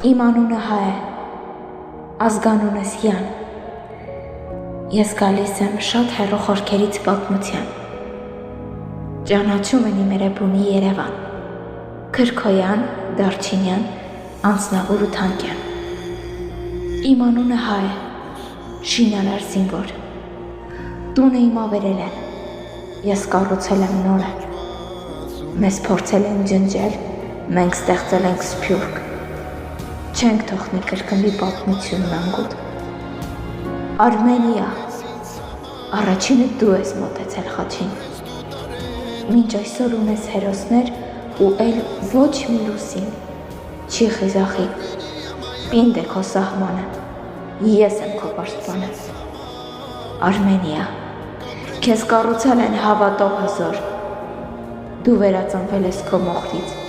Իմ անունը Հայ է, ազգանունս Յան։ Ես գալիս եմ շատ հեռու խորքերից պատմության։ Ճանաչում են իմ Էրեբունի Երևան, Քրքոյան, Դարչինյան, Անձնավուր ու Թանկյան։ Իմ անունը Հայ է, շինարար զինվոր։ Տունը իմ ավերել են, ես կառուցել եմ նորը։ Մեզ փորձել են ջնջել, մենք ստեղծել ենք սփյուռք։ Չենք թողնի կրկնվի պատմությունն անգութ։ Արմենիա, առաջինը դու ես մոտեցել խաչին։ Մինչ այսօր ունես հերոսներ ու էլ ոչ մի լուսին չի խիզախի։ Պինդ է քո սահմանը, ես եմ քո պաշտպանը։ Արմենիա, քեզ կառուցել են հավատող հզոր, դու վերածնվել ես քո մոխրից։